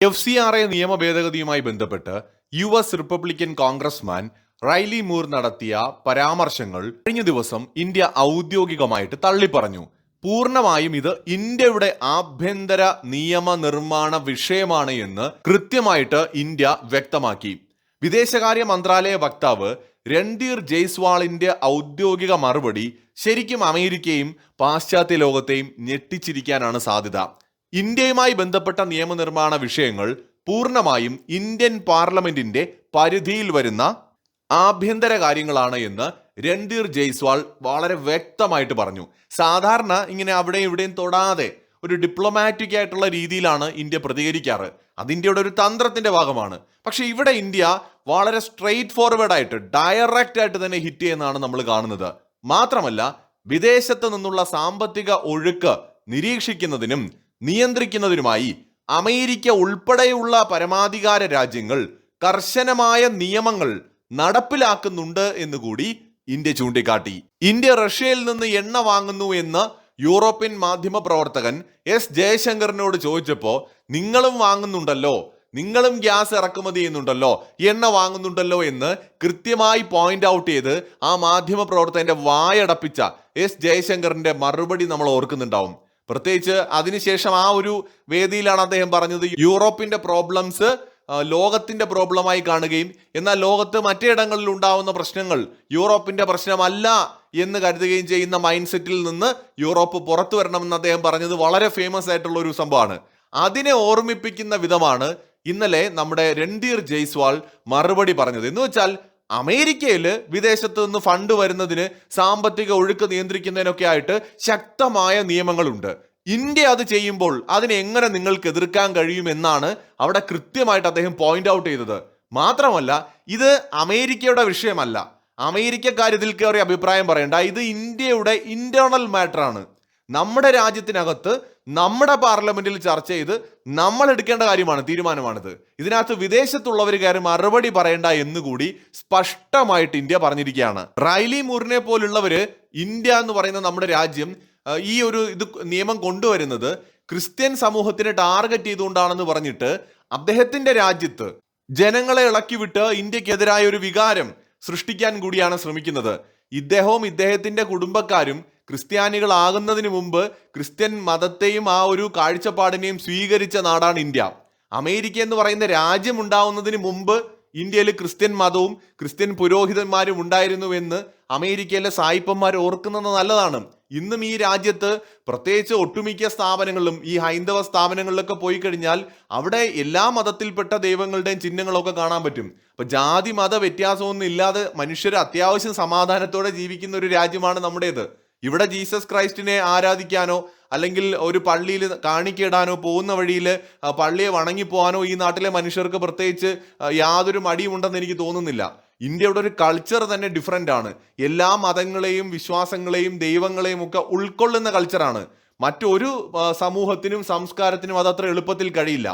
FCRA നിയമ ഭേദഗതിയുമായി ബന്ധപ്പെട്ട് US Republican congressman Riley Moore നടത്തിയ പരാമർശങ്ങൾ കഴിഞ്ഞ ദിവസം ഇന്ത്യ ഔദ്യോഗികമായിട്ട് തള്ളിപ്പറഞ്ഞു. പൂർണ്ണമായും ഇത് ഇന്ത്യയുടെ ആഭ്യന്തര നിയമനിർമ്മാണ വിഷയമാണ് എന്ന് കൃത്യമായിട്ട് ഇന്ത്യ വ്യക്തമാക്കി. വിദേശകാര്യ മന്ത്രാലയ വക്താവ് രൺധീർ ജയ്സ്വാളിന്റെ ഔദ്യോഗിക മറുപടി ശരിക്കും അമേരിക്കയും പാശ്ചാത്യ ലോകത്തെയും ഞെട്ടിച്ചിരിക്കാനാണ് സാധ്യത. ഇന്ത്യയുമായി ബന്ധപ്പെട്ട നിയമനിർമ്മാണ വിഷയങ്ങൾ പൂർണ്ണമായും ഇന്ത്യൻ പാർലമെന്റിന്റെ പരിധിയിൽ വരുന്ന ആഭ്യന്തര കാര്യങ്ങളാണ് എന്ന് രൺധീർ ജയ്സ്വാൾ വളരെ വ്യക്തമായിട്ട് പറഞ്ഞു. സാധാരണ ഇങ്ങനെ അവിടെയും ഇവിടെയും തൊടാതെ ഒരു ഡിപ്ലോമാറ്റിക് ആയിട്ടുള്ള രീതിയിലാണ് ഇന്ത്യ പ്രതികരിക്കാറ്. അത് ഇന്ത്യയുടെ ഒരു തന്ത്രത്തിന്റെ ഭാഗമാണ്. പക്ഷെ ഇവിടെ ഇന്ത്യ വളരെ സ്ട്രെയിറ്റ് ഫോർവേഡ് ആയിട്ട് ഡയറക്റ്റ് ആയിട്ട് തന്നെ ഹിറ്റ് ചെയ്യുന്നതാണ് നമ്മൾ കാണുന്നത്. മാത്രമല്ല, വിദേശത്ത് നിന്നുള്ള സാമ്പത്തിക ഒഴുക്ക് നിരീക്ഷിക്കുന്നതിനും നിയന്ത്രിക്കുന്നതിനുമായി അമേരിക്ക ഉൾപ്പെടെയുള്ള പരമാധികാര രാജ്യങ്ങൾ കർശനമായ നിയമങ്ങൾ നടപ്പിലാക്കുന്നുണ്ട് എന്നുകൂടി ഇന്ത്യ ചൂണ്ടിക്കാട്ടി. ഇന്ത്യ റഷ്യയിൽ നിന്ന് എണ്ണ വാങ്ങുന്നു എന്ന് യൂറോപ്യൻ മാധ്യമ പ്രവർത്തകൻ എസ് ജയശങ്കറിനോട് ചോദിച്ചപ്പോൾ നിങ്ങളും വാങ്ങുന്നുണ്ടല്ലോ, നിങ്ങളും ഗ്യാസ് ഇറക്കുമതി ചെയ്യുന്നുണ്ടല്ലോ, എണ്ണ വാങ്ങുന്നുണ്ടല്ലോ എന്ന് കൃത്യമായി പോയിന്റ് ഔട്ട് ചെയ്ത് ആ മാധ്യമ പ്രവർത്തകന്റെ വായടപ്പിച്ച എസ് ജയശങ്കറിന്റെ മറുപടി നമ്മൾ ഓർക്കുന്നുണ്ടാവും. പ്രത്യേകിച്ച് അതിനുശേഷം ആ ഒരു വേദിയിലാണ് അദ്ദേഹം പറഞ്ഞത് യൂറോപ്പിന്റെ പ്രോബ്ലംസ് ലോകത്തിന്റെ പ്രോബ്ലമായി കാണുകയും എന്നാൽ ലോകത്ത് മറ്റിടങ്ങളിൽ ഉണ്ടാവുന്ന പ്രശ്നങ്ങൾ യൂറോപ്പിന്റെ പ്രശ്നമല്ല എന്ന് കരുതുകയും ചെയ്യുന്ന മൈൻഡ് സെറ്റിൽ നിന്ന് യൂറോപ്പ് പുറത്തു വരണമെന്ന് അദ്ദേഹം പറഞ്ഞത് വളരെ ഫേമസ് ആയിട്ടുള്ള ഒരു സംഭവമാണ്. അതിനെ ഓർമ്മിപ്പിക്കുന്ന വിധമാണ് ഇന്നലെ നമ്മുടെ രൺധീർ ജയ്സ്വാൾ മറുപടി പറഞ്ഞത്. എന്ന് വെച്ചാൽ അമേരിക്കയിൽ വിദേശത്ത് നിന്ന് ഫണ്ട് വരുന്നതിന് സാമ്പത്തിക ഒഴുക്ക് നിയന്ത്രിക്കുന്നതിനൊക്കെ ആയിട്ട് ശക്തമായ നിയമങ്ങളുണ്ട്. ഇന്ത്യ അത് ചെയ്യുമ്പോൾ അതിനെ എങ്ങനെ നിങ്ങൾക്ക് എതിർക്കാൻ കഴിയുമെന്നാണ് അവിടെ കൃത്യമായിട്ട് അദ്ദേഹം പോയിന്റ് ഔട്ട് ചെയ്തത്. മാത്രമല്ല, ഇത് അമേരിക്കയുടെ വിഷയമല്ല, അമേരിക്കക്കാർ ഇതിൽ കയറി അഭിപ്രായം പറയേണ്ട. ഇത് ഇന്ത്യയുടെ ഇന്റേണൽ മാറ്റർ ആണ്. നമ്മുടെ രാജ്യത്തിനകത്ത് നമ്മുടെ പാർലമെന്റിൽ ചർച്ച ചെയ്ത് നമ്മൾ എടുക്കേണ്ട കാര്യമാണ്, തീരുമാനമാണിത്. ഇതിനകത്ത് വിദേശത്തുള്ളവർ കയറി മറുപടി പറയേണ്ട എന്നുകൂടി സ്പഷ്ടമായിട്ട് ഇന്ത്യ പറഞ്ഞിരിക്കുകയാണ്. റൈലി മൂറിനെ പോലുള്ളവര് ഇന്ത്യ എന്ന് പറയുന്ന നമ്മുടെ രാജ്യം ഈ ഒരു നിയമം കൊണ്ടുവരുന്നത് ക്രിസ്ത്യൻ സമൂഹത്തിനെ ടാർഗറ്റ് ചെയ്തുകൊണ്ടാണെന്ന് പറഞ്ഞിട്ട് അദ്ദേഹത്തിന്റെ രാജ്യത്ത് ജനങ്ങളെ ഇളക്കിവിട്ട് ഇന്ത്യക്കെതിരായ ഒരു വികാരം സൃഷ്ടിക്കാൻ കൂടിയാണ് ശ്രമിക്കുന്നത്. ഇദ്ദേഹവും ഇദ്ദേഹത്തിന്റെ കുടുംബക്കാരും ക്രിസ്ത്യാനികളാകുന്നതിന് മുമ്പ് ക്രിസ്ത്യൻ മതത്തെയും ആ ഒരു കാഴ്ചപ്പാടിനെയും സ്വീകരിച്ച നാടാണ് ഇന്ത്യ. അമേരിക്ക എന്ന് പറയുന്ന രാജ്യം ഉണ്ടാവുന്നതിന് മുമ്പ് ഇന്ത്യയിൽ ക്രിസ്ത്യൻ മതവും ക്രിസ്ത്യൻ പുരോഹിതന്മാരും ഉണ്ടായിരുന്നുവെന്ന് അമേരിക്കയിലെ സായിപ്പന്മാർ ഓർക്കുന്നത് നല്ലതാണ്. ഇന്നും ഈ രാജ്യത്ത് പ്രത്യേകിച്ച് ഒട്ടുമിക്ക സ്ഥാപനങ്ങളിലും ഈ ഹൈന്ദവ സ്ഥാപനങ്ങളിലൊക്കെ പോയി കഴിഞ്ഞാൽ അവിടെ എല്ലാ മതത്തിൽപ്പെട്ട ദൈവങ്ങളുടെയും ചിഹ്നങ്ങളൊക്കെ കാണാൻ പറ്റും. അപ്പൊ ജാതി മത വ്യത്യാസമൊന്നും ഇല്ലാതെ മനുഷ്യർ അത്യാവശ്യം സമാധാനത്തോടെ ജീവിക്കുന്ന ഒരു രാജ്യമാണ് നമ്മുടേത്. ഇവിടെ ജീസസ് ക്രൈസ്റ്റിനെ ആരാധിക്കാനോ അല്ലെങ്കിൽ ഒരു പള്ളിയിൽ കാണിക്കയിടാനോ പോകുന്ന വഴിയിൽ പള്ളിയെ വണങ്ങിപ്പോവാനോ ഈ നാട്ടിലെ മനുഷ്യർക്ക് പ്രത്യേകിച്ച് യാതൊരു മടിയുമുണ്ടെന്ന് എനിക്ക് തോന്നുന്നില്ല. ഇന്ത്യയുടെ ഒരു കൾച്ചർ തന്നെ ഡിഫറെൻ്റ് ആണ്. എല്ലാ മതങ്ങളെയും വിശ്വാസങ്ങളെയും ദൈവങ്ങളെയും ഒക്കെ ഉൾക്കൊള്ളുന്ന കൾച്ചറാണ്. മറ്റൊരു സമൂഹത്തിനും സംസ്കാരത്തിനും അതത്ര എളുപ്പത്തിൽ കഴിയില്ല.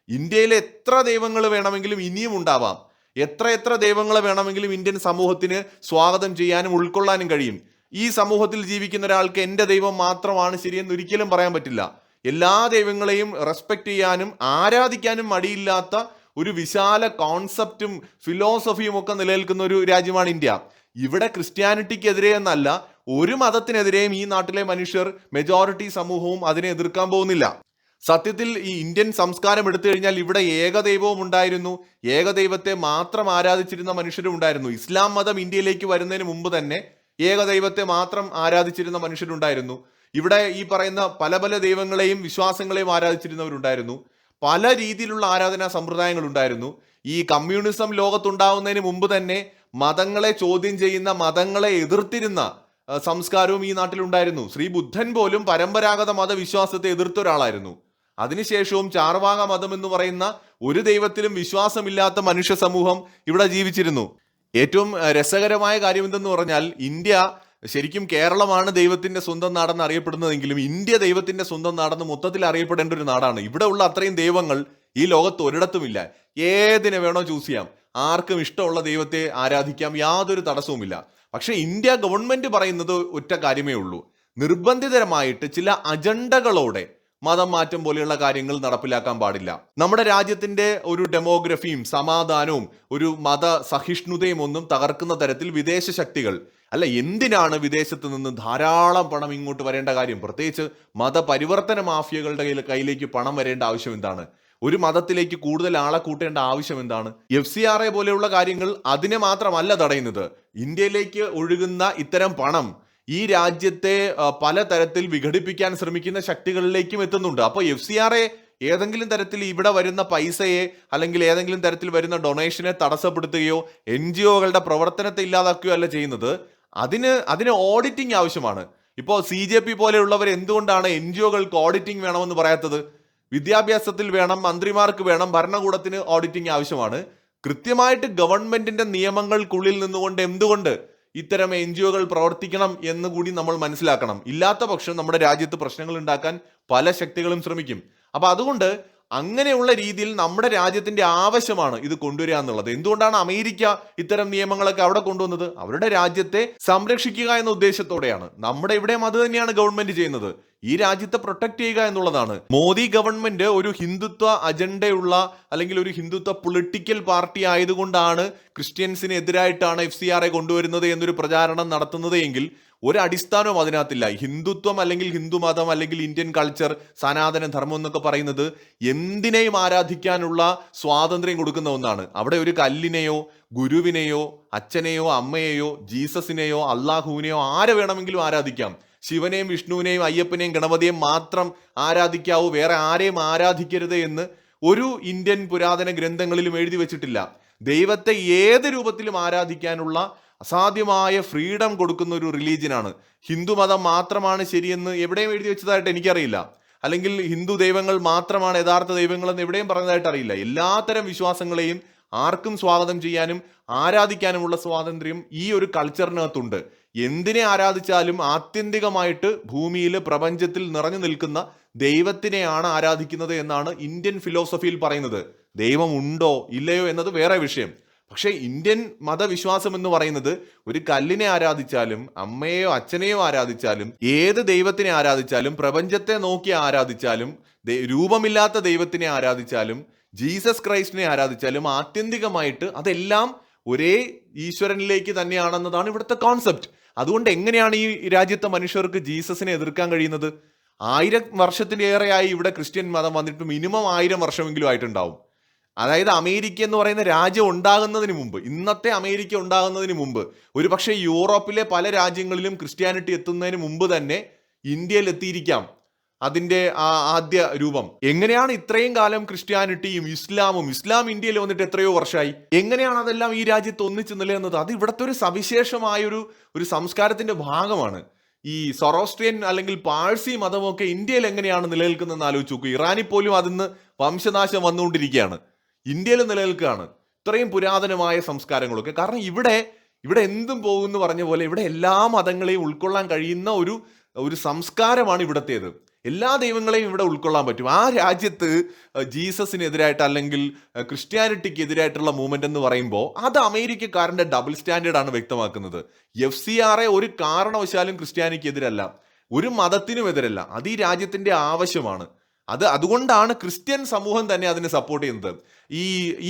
ഇന്ത്യയിൽ എത്ര ദൈവങ്ങൾ വേണമെങ്കിലും ഇനിയും ഉണ്ടാവാം, എത്ര ദൈവങ്ങൾ വേണമെങ്കിലും ഇന്ത്യൻ സമൂഹത്തിന് സ്വാഗതം ചെയ്യാനും ഉൾക്കൊള്ളാനും കഴിയും. ഈ സമൂഹത്തിൽ ജീവിക്കുന്ന ഒരാൾക്ക് എൻ്റെ ദൈവം മാത്രമാണ് ശരിയെന്ന് ഒരിക്കലും പറയാൻ പറ്റില്ല. എല്ലാ ദൈവങ്ങളെയും റെസ്പെക്ട് ചെയ്യാനും ആരാധിക്കാനും മടിയില്ലാത്ത ഒരു വിശാല കോൺസെപ്റ്റും ഫിലോസഫിയും ഒക്കെ നിലനിൽക്കുന്ന ഒരു രാജ്യമാണ് ഇന്ത്യ. ഇവിടെ ക്രിസ്ത്യാനിറ്റിക്കെതിരെ എന്നല്ല, ഒരു മതത്തിനെതിരെയും ഈ നാട്ടിലെ മനുഷ്യർ മെജോറിറ്റി സമൂഹവും അതിനെ എതിർക്കാൻ പോകുന്നില്ല. സത്യത്തിൽ ഈ ഇന്ത്യൻ സംസ്കാരം എടുത്തു കഴിഞ്ഞാൽ ഇവിടെ ഏകദൈവവും ഉണ്ടായിരുന്നു, ഏകദൈവത്തെ മാത്രം ആരാധിച്ചിരുന്ന മനുഷ്യരും ഉണ്ടായിരുന്നു. ഇസ്ലാം മതം ഇന്ത്യയിലേക്ക് വരുന്നതിന് മുമ്പ് തന്നെ ഏകദൈവത്തെ മാത്രം ആരാധിച്ചിരുന്ന മനുഷ്യരുണ്ടായിരുന്നു. ഇവിടെ ഈ പറയുന്ന പല ദൈവങ്ങളെയും വിശ്വാസങ്ങളെയും ആരാധിച്ചിരുന്നവരുണ്ടായിരുന്നു. പല രീതിയിലുള്ള ആരാധനാ സമ്പ്രദായങ്ങൾ ഉണ്ടായിരുന്നു. ഈ കമ്മ്യൂണിസം ലോകത്തുണ്ടാവുന്നതിന് മുമ്പ് തന്നെ മതങ്ങളെ ചോദ്യം ചെയ്യുന്ന, മതങ്ങളെ എതിർത്തിരുന്ന സംസ്കാരവും ഈ നാട്ടിലുണ്ടായിരുന്നു. ശ്രീ ബുദ്ധൻ പോലും പരമ്പരാഗത മതവിശ്വാസത്തെ എതിർത്ത ഒരാളായിരുന്നു. അതിനുശേഷവും ചാർവാക മതം എന്ന് പറയുന്ന ഒരു ദൈവത്തിലും വിശ്വാസമില്ലാത്ത മനുഷ്യ സമൂഹം ഇവിടെ ജീവിച്ചിരുന്നു. ഏറ്റവും രസകരമായ കാര്യം എന്തെന്ന് പറഞ്ഞാൽ ഇന്ത്യ ശരിക്കും കേരളമാണ് ദൈവത്തിന്റെ സ്വന്തം നാടെന്ന് അറിയപ്പെടുന്നതെങ്കിലും ഇന്ത്യ ദൈവത്തിന്റെ സ്വന്തം നാടെന്ന് മൊത്തത്തിൽ അറിയപ്പെടേണ്ട ഒരു നാടാണ്. ഇവിടെ ഉള്ള അത്രയും ദൈവങ്ങൾ ഈ ലോകത്ത് ഒരിടത്തുമില്ല. ഏതിനെ വേണോ ചൂസ് ചെയ്യാം, ആർക്കും ഇഷ്ടമുള്ള ദൈവത്തെ ആരാധിക്കാം, യാതൊരു തടസ്സവുമില്ല. പക്ഷെ ഇന്ത്യ ഗവൺമെന്റ് പറയുന്നത് ഒറ്റ കാര്യമേ ഉള്ളൂ, നിർബന്ധിതരമായിട്ട് ചില അജണ്ടകളോടെ മതം മാറ്റം പോലെയുള്ള കാര്യങ്ങൾ നടപ്പിലാക്കാൻ പാടില്ല. നമ്മുടെ രാജ്യത്തിന്റെ ഒരു ഡെമോഗ്രഫിയും സമാധാനവും ഒരു മത സഹിഷ്ണുതയും ഒന്നും തകർക്കുന്ന തരത്തിൽ വിദേശ ശക്തികൾ അല്ല, എന്തിനാണ് വിദേശത്ത് നിന്ന് ധാരാളം പണം ഇങ്ങോട്ട് വരേണ്ട കാര്യം? പ്രത്യേകിച്ച് മതപരിവർത്തന മാഫിയകളുടെ കയ്യിലേക്ക് പണം വരേണ്ട ആവശ്യം എന്താണ്? ഒരു മതത്തിലേക്ക് കൂടുതൽ ആളെ കൂട്ടേണ്ട ആവശ്യം എന്താണ്? FCRA പോലെയുള്ള കാര്യങ്ങൾ അതിനെ മാത്രമല്ല തടയുന്നത്. ഇന്ത്യയിലേക്ക് ഒഴുകുന്ന ഇത്തരം പണം ഈ രാജ്യത്തെ പലതരത്തിൽ വിഘടിപ്പിക്കാൻ ശ്രമിക്കുന്ന ശക്തികളിലേക്കും എത്തുന്നുണ്ട്. അപ്പോൾ FCRA ഏതെങ്കിലും തരത്തിൽ ഇവിടെ വരുന്ന പൈസയെ അല്ലെങ്കിൽ ഏതെങ്കിലും തരത്തിൽ വരുന്ന ഡൊണേഷനെ തടസ്സപ്പെടുത്തുകയോ NGOകളുടെ പ്രവർത്തനത്തെ ഇല്ലാതാക്കുകയോ അല്ല ചെയ്യുന്നത്. അതിന് ഓഡിറ്റിംഗ് ആവശ്യമാണ്. ഇപ്പോൾ CJP പോലെയുള്ളവർ എന്തുകൊണ്ടാണ് NGOകൾക്ക് ഓഡിറ്റിംഗ് വേണമെന്ന് പറയാത്തത്? വിദ്യാഭ്യാസത്തിൽ വേണം, മന്ത്രിമാർക്ക് വേണം, ഭരണകൂടത്തിന് ഓഡിറ്റിംഗ് ആവശ്യമാണ്. കൃത്യമായിട്ട് ഗവൺമെന്റിന്റെ നിയമങ്ങൾക്കുള്ളിൽ നിന്നുകൊണ്ട് എന്തുകൊണ്ട് ഇത്തരം NGOകൾ പ്രവർത്തിക്കണം എന്ന് കൂടി നമ്മൾ മനസ്സിലാക്കണം. ഇല്ലാത്ത പക്ഷം നമ്മുടെ രാജ്യത്ത് പ്രശ്നങ്ങൾ ഉണ്ടാക്കാൻ പല ശക്തികളും ശ്രമിക്കും. അപ്പൊ അതുകൊണ്ട് അങ്ങനെയുള്ള രീതിയിൽ നമ്മുടെ രാജ്യത്തിന്റെ ആവശ്യമാണ് ഇത് കൊണ്ടുവരിക എന്നുള്ളത്. എന്തുകൊണ്ടാണ് അമേരിക്ക ഇത്തരം നിയമങ്ങളൊക്കെ അവിടെ കൊണ്ടുവന്നത്? അവരുടെ രാജ്യത്തെ സംരക്ഷിക്കുക എന്ന ഉദ്ദേശത്തോടെയാണ്. നമ്മുടെ ഇവിടെയും അത് തന്നെയാണ് ഗവൺമെന്റ് ചെയ്യുന്നത്. ഈ രാജ്യത്തെ പ്രൊട്ടക്ട് ചെയ്യുക എന്നുള്ളതാണ്. മോദി ഗവൺമെന്റ് ഒരു ഹിന്ദുത്വ അജണ്ടയുള്ള അല്ലെങ്കിൽ ഒരു ഹിന്ദുത്വ പൊളിറ്റിക്കൽ പാർട്ടി ആയതുകൊണ്ടാണ് ക്രിസ്ത്യൻസിന് എതിരായിട്ടാണ് FCRA കൊണ്ടുവരുന്നത് എന്നൊരു പ്രചാരണം നടത്തുന്നത് എങ്കിൽ ഒരു അടിസ്ഥാനവും അതിനകത്തില്ല. ഹിന്ദുത്വം അല്ലെങ്കിൽ ഹിന്ദു മതം അല്ലെങ്കിൽ ഇന്ത്യൻ കൾച്ചർ, സനാതന ധർമ്മം എന്നൊക്കെ പറയുന്നത് എന്തിനേയും ആരാധിക്കാനുള്ള സ്വാതന്ത്ര്യം കൊടുക്കുന്ന ഒന്നാണ്. അവിടെ ഒരു കല്ലിനെയോ ഗുരുവിനെയോ അച്ഛനെയോ അമ്മയെയോ ജീസസിനെയോ അള്ളാഹുവിനെയോ ആരെ വേണമെങ്കിലും ആരാധിക്കാം. ശിവനെയും വിഷ്ണുവിനെയും അയ്യപ്പനെയും ഗണപതിയെയും മാത്രം ആരാധിക്കാവൂ, വേറെ ആരെയും ആരാധിക്കരുത് എന്ന് ഒരു ഇന്ത്യൻ പുരാതന ഗ്രന്ഥങ്ങളിലും എഴുതി വെച്ചിട്ടില്ല. ദൈവത്തെ ഏത് രൂപത്തിലും ആരാധിക്കാനുള്ള അസാധ്യമായ ഫ്രീഡം കൊടുക്കുന്ന ഒരു റിലീജിയനാണ്. ഹിന്ദു മതം മാത്രമാണ് ശരിയെന്ന് എവിടെയും എഴുതി വെച്ചതായിട്ട് എനിക്കറിയില്ല. അല്ലെങ്കിൽ ഹിന്ദു ദൈവങ്ങൾ മാത്രമാണ് യഥാർത്ഥ ദൈവങ്ങളെന്ന് എവിടെയും പറഞ്ഞതായിട്ട് അറിയില്ല. എല്ലാത്തരം വിശ്വാസങ്ങളെയും ആർക്കും സ്വാഗതം ചെയ്യാനും ആരാധിക്കാനുമുള്ള സ്വാതന്ത്ര്യം ഈ ഒരു കൾച്ചറിനകത്തുണ്ട്. എന്തിനെ ആരാധിച്ചാലും ആത്യന്തികമായിട്ട് ഭൂമിയിൽ പ്രപഞ്ചത്തിൽ നിറഞ്ഞു നിൽക്കുന്ന ദൈവത്തിനെയാണ് ആരാധിക്കുന്നത് എന്നാണ് ഇന്ത്യൻ ഫിലോസഫിയിൽ പറയുന്നത്. ദൈവം ഉണ്ടോ ഇല്ലയോ എന്നത് വേറെ വിഷയം. പക്ഷെ ഇന്ത്യൻ മതവിശ്വാസം എന്ന് പറയുന്നത് ഒരു കല്ലിനെ ആരാധിച്ചാലും അമ്മയെയോ അച്ഛനെയോ ആരാധിച്ചാലും ഏത് ദൈവത്തിനെ ആരാധിച്ചാലും പ്രപഞ്ചത്തെ നോക്കി ആരാധിച്ചാലും രൂപമില്ലാത്ത ദൈവത്തിനെ ആരാധിച്ചാലും ജീസസ് ക്രൈസ്റ്റിനെ ആരാധിച്ചാലും ആത്യന്തികമായിട്ട് അതെല്ലാം ഒരേ ഈശ്വരനിലേക്ക് തന്നെയാണെന്നതാണ് ഇവിടുത്തെ കോൺസെപ്റ്റ്. അതുകൊണ്ട് എങ്ങനെയാണ് ഈ രാജ്യത്തെ മനുഷ്യർക്ക് ജീസസിനെ എതിർക്കാൻ കഴിയുന്നത്? 1000 വർഷത്തിലേറെയായി ഇവിടെ ക്രിസ്ത്യൻ മതം വന്നിട്ട് മിനിമം 1000 വർഷമെങ്കിലും ആയിട്ടുണ്ടാവും. അതായത് അമേരിക്ക എന്ന് പറയുന്ന രാജ്യം ഉണ്ടാകുന്നതിന് മുമ്പ്, ഇന്നത്തെ അമേരിക്ക ഉണ്ടാകുന്നതിന് മുമ്പ്, ഒരു പക്ഷേ യൂറോപ്പിലെ പല രാജ്യങ്ങളിലും ക്രിസ്ത്യാനിറ്റി എത്തുന്നതിന് മുമ്പ് തന്നെ ഇന്ത്യയിൽ എത്തിയിരിക്കാം അതിന്റെ ആദ്യ രൂപം. എങ്ങനെയാണ് ഇത്രയും കാലം ക്രിസ്ത്യാനിറ്റിയും ഇസ്ലാം ഇന്ത്യയിൽ വന്നിട്ട് എത്രയോ വർഷമായി? എങ്ങനെയാണ് അതെല്ലാം ഈ രാജ്യത്ത് ഒന്നിച്ച് നിലനിന്നത്? അത് ഇവിടുത്തെ ഒരു സവിശേഷമായ ഒരു സംസ്കാരത്തിന്റെ ഭാഗമാണ്. ഈ സൊറോസ്ട്രിയൻ അല്ലെങ്കിൽ പാഴ്സി മതമൊക്കെ ഇന്ത്യയിൽ എങ്ങനെയാണ് നിലനിൽക്കുന്നതെന്ന് ആലോചിച്ച് നോക്കൂ. ഇറാനിൽ പോലും അതിന്ന് വംശനാശം വന്നുകൊണ്ടിരിക്കുകയാണ്. ഇന്ത്യയിൽ നിലനിൽക്കുകയാണ് ഇത്രയും പുരാതനമായ സംസ്കാരങ്ങളൊക്കെ. കാരണം ഇവിടെ എന്തും പോകുമെന്ന് പറഞ്ഞ പോലെ ഇവിടെ എല്ലാ മതങ്ങളെയും ഉൾക്കൊള്ളാൻ കഴിയുന്ന ഒരു സംസ്കാരമാണ് ഇവിടത്തേത്. എല്ലാ ദൈവങ്ങളെയും ഇവിടെ ഉൾക്കൊള്ളാൻ പറ്റും. ആ രാജ്യത്ത് ജീസസിനെതിരായിട്ട് അല്ലെങ്കിൽ ക്രിസ്ത്യാനിറ്റിക്ക് എതിരായിട്ടുള്ള മൂവ്മെന്റ് എന്ന് പറയുമ്പോൾ അത് അമേരിക്കക്കാരന്റെ ഡബിൾ സ്റ്റാൻഡേർഡ് ആണ് വ്യക്തമാക്കുന്നത്. FCRA ഒരു കാരണവശാലും ക്രിസ്ത്യാനിക്ക് എതിരല്ല, ഒരു മതത്തിനും എതിരല്ല. അത് ഈ രാജ്യത്തിന്റെ ആവശ്യമാണ്. അതുകൊണ്ടാണ് ക്രിസ്ത്യൻ സമൂഹം തന്നെ അതിനെ സപ്പോർട്ട് ചെയ്യുന്നത്.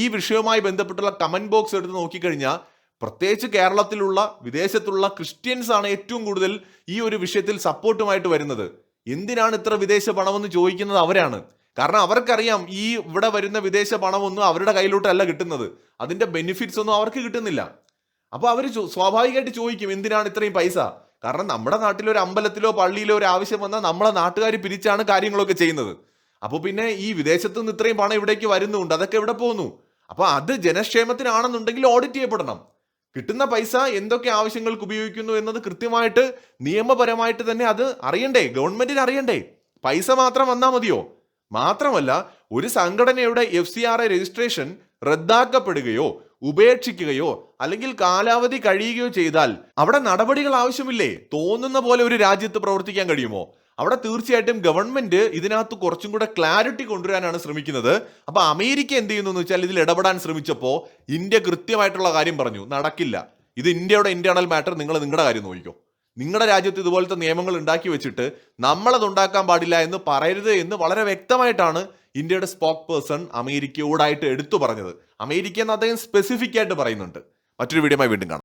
ഈ വിഷയവുമായി ബന്ധപ്പെട്ടുള്ള കമന്റ് ബോക്സ് എടുത്ത് നോക്കിക്കഴിഞ്ഞാൽ പ്രത്യേകിച്ച് കേരളത്തിലുള്ള വിദേശത്തുള്ള ക്രിസ്ത്യൻസ് ആണ് ഏറ്റവും കൂടുതൽ ഈ ഒരു വിഷയത്തിൽ സപ്പോർട്ടുമായിട്ട് വരുന്നത്. എന്തിനാണ് ഇത്ര വിദേശ പണമെന്ന് ചോദിക്കുന്നത് അവരാണ്. കാരണം അവർക്കറിയാം ഇവിടെ വരുന്ന വിദേശ പണമൊന്നും അവരുടെ കയ്യിലോട്ടല്ല കിട്ടുന്നത്, അതിന്റെ ബെനിഫിറ്റ്സ് ഒന്നും അവർക്ക് കിട്ടുന്നില്ല. അപ്പൊ അവർ സ്വാഭാവികമായിട്ട് ചോദിക്കും എന്തിനാണ് ഇത്രയും പൈസ? കാരണം നമ്മുടെ നാട്ടിൽ ഒരു അമ്പലത്തിലോ പള്ളിയിലോ ഒരു ആവശ്യം വന്നാൽ നമ്മളെ നാട്ടുകാർ പിരിച്ചാണ് കാര്യങ്ങളൊക്കെ ചെയ്യുന്നത്. അപ്പോൾ പിന്നെ ഈ വിദേശത്തു നിന്ന് ഇത്രയും പണം ഇവിടേക്ക് വരുന്നുണ്ട്, അതൊക്കെ എവിടെ പോകുന്നു? അപ്പൊ അത് ജനക്ഷേമത്തിനാണെന്നുണ്ടെങ്കിൽ ഓഡിറ്റ് ചെയ്യപ്പെടണം. കിട്ടുന്ന പൈസ എന്തൊക്കെ ആവശ്യങ്ങൾക്ക് ഉപയോഗിക്കുന്നു എന്നത് കൃത്യമായിട്ട് നിയമപരമായിട്ട് തന്നെ അത് അറിയണ്ടേ, ഗവൺമെന്റിന് അറിയണ്ടേ? പൈസ മാത്രം വന്നാൽ മതിയോ? മാത്രമല്ല ഒരു സംഘടനയുടെ FCRA രജിസ്ട്രേഷൻ റദ്ദാക്കപ്പെടുകയോ ഉപേക്ഷിക്കുകയോ അല്ലെങ്കിൽ കാലാവധി കഴിയുകയോ ചെയ്താൽ അവിടെ നടപടികൾ ആവശ്യമില്ലേ? തോന്നുന്ന പോലെ ഒരു രാജ്യത്ത് പ്രവർത്തിക്കാൻ കഴിയുമോ? അവിടെ തീർച്ചയായിട്ടും ഗവൺമെന്റ് ഇതിനകത്ത് കുറച്ചും കൂടെ ക്ലാരിറ്റി കൊണ്ടുവരാനാണ് ശ്രമിക്കുന്നത്. അപ്പൊ അമേരിക്ക എന്ത് ചെയ്യുന്നു എന്ന് വെച്ചാൽ ഇതിൽ ഇടപെടാൻ ശ്രമിച്ചപ്പോൾ ഇന്ത്യ കൃത്യമായിട്ടുള്ള കാര്യം പറഞ്ഞു, നടക്കില്ല, ഇത് ഇന്ത്യയുടെ ഇന്റേണൽ മാറ്റർ, നിങ്ങൾ നിങ്ങളുടെ കാര്യം നോക്കിക്കോ, നിങ്ങളുടെ രാജ്യത്ത് ഇതുപോലത്തെ നിയമങ്ങൾ ഉണ്ടാക്കി വെച്ചിട്ട് നമ്മളത് ഉണ്ടാക്കാൻ പാടില്ല എന്ന് പറയരുത് എന്ന് വളരെ വ്യക്തമായിട്ടാണ് ഇന്ത്യയുടെ സ്പോക്ക് പേഴ്സൺ അമേരിക്കയോടായിട്ട് എടുത്തു പറഞ്ഞത്. അമേരിക്ക എന്ന് അദ്ദേഹം സ്പെസിഫിക് ആയിട്ട് പറയുന്നുണ്ട്. മറ്റൊരു വീഡിയോയുമായി വീണ്ടും കാണാം.